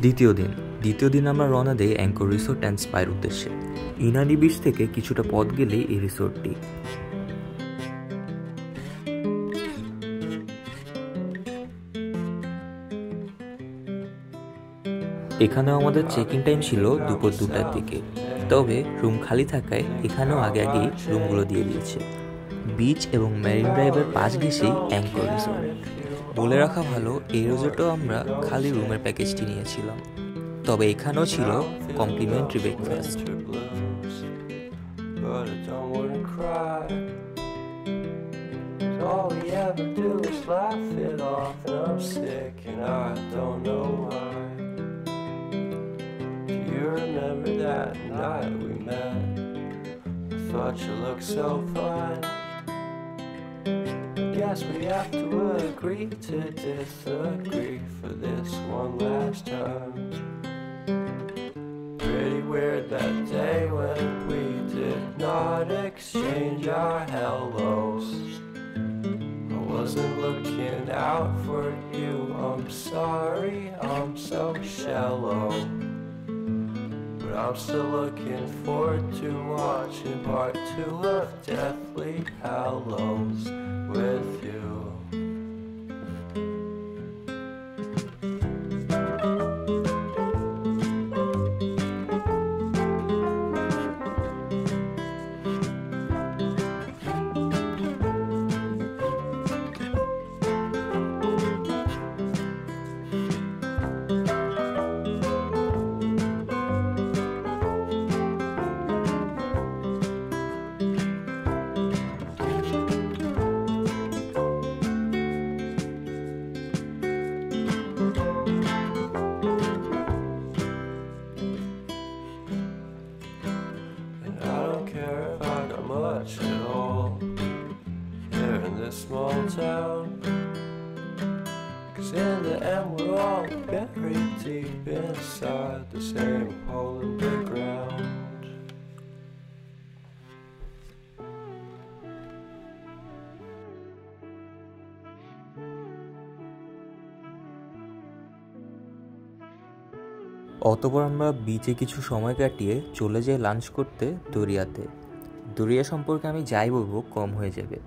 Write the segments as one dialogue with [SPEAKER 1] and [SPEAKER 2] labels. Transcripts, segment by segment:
[SPEAKER 1] দ্বিতীয় দিন আমরা রওনা দেই অ্যাঙ্কর রিসোর্ট অ্যান্ড স্পার উদ্দেশ্যে। ইনানি বিচ থেকে কিছুটা পথ গেলেই এই রিসোর্টটি। এখানেও আমাদের চেকিং টাইম ছিল দুপুর 2টার দিকে, তবে রুম খালি থাকায় এখানেও আগেই রুমগুলো দিয়ে দিয়েছে। বিচ এবং মেরিন ড্রাইভের পাশ ঘেঁষেই অ্যাঙ্কর রিসোর্ট। বলে রাখা ভালো, এই রিসোর্টেও আমরা খালি রুমের প্যাকেজটি নিয়েছিলাম, তবে এখানেও ছিল complimentary breakfast.
[SPEAKER 2] Remember that night we met? I thought you looked so fine. Guess we have to agree to disagree for this one last time. Pretty weird that day when we did not exchange our hellos. I wasn't looking out for you, I'm sorry, I'm so shallow. I'm still looking forward to watching part 2 of Deathly Hallows with you. At all here in this small town, 'cause in the end we're all buried deep inside the same hole in the ground.
[SPEAKER 1] অতঃপর আমরা বিচে কিছু সময় কাটিয়ে চলে যাই lunch করতে দরিয়াতে। দরিয়া সম্পর্কে আমি যাই বলবো কম হয়ে যাবে।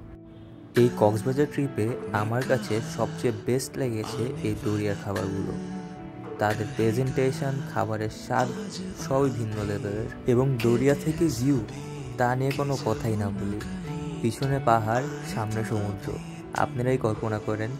[SPEAKER 1] এই কক্সবাজার ট্রিপে আমার কাছে সবচেয়ে বেস্ট লেগেছে এই দরিয়ার খাবারগুলো। তাদের প্রেজেন্টেশন, খাবারের স্বাদ সবই ভিন্ন লেভেলের, এবং দরিয়া থেকে ভিউ তা নিয়ে কোনো কথাই না বলি। পিছনে পাহাড়, সামনে সমুদ্র, আপনারাই কল্পনা করেন।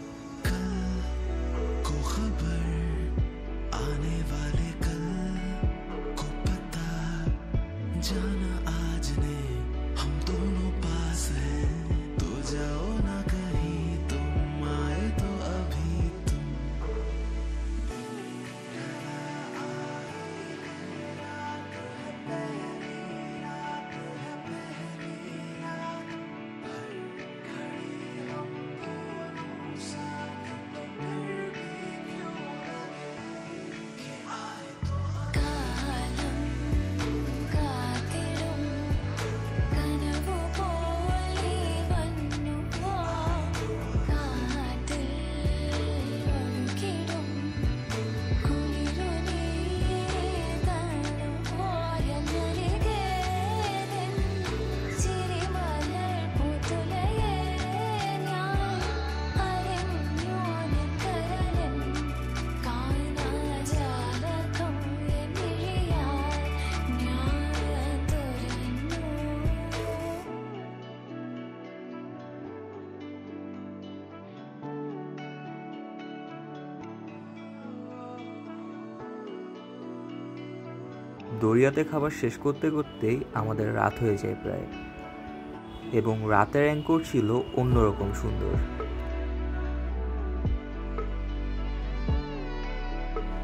[SPEAKER 1] দরিয়াতে খাবার শেষ করতে করতেই আমাদের রাত হয়ে যায় প্রায়, এবং রাতের অ্যাঙ্কর ছিল অন্যরকম সুন্দর।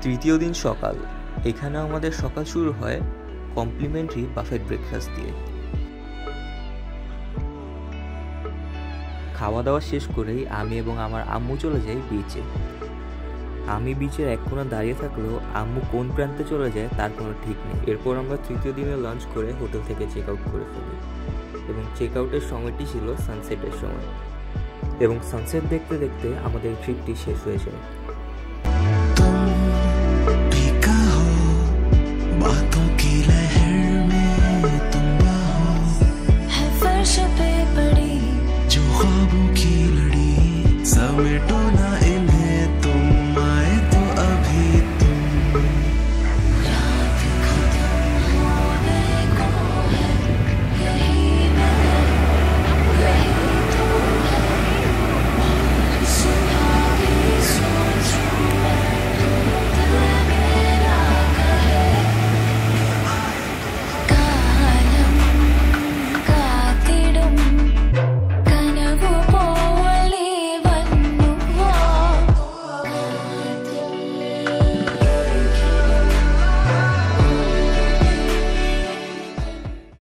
[SPEAKER 1] তৃতীয় দিন সকাল। এখানে আমাদের সকাল শুরু হয় কমপ্লিমেন্টারি বাফেট ব্রেকফাস্ট দিয়ে। খাওয়া দাওয়া শেষ করেই আমি এবং আমার আম্মু চলে যাই বিচে। আমি বিচের এক কোণে দাঁড়িয়ে থাকলেও আম্মু কোন প্রান্তে চলে যায় তার কোনো ঠিক নেই। এরপর আমরা তৃতীয় দিনে লাঞ্চ করে হোটেল থেকে চেক আউট করে ফেলি, এবং চেক আউটের সময়টি ছিল সানসেটের সময়, এবং সানসেট দেখতে দেখতে আমাদের ট্রিপটি শেষ হয়ে যায়।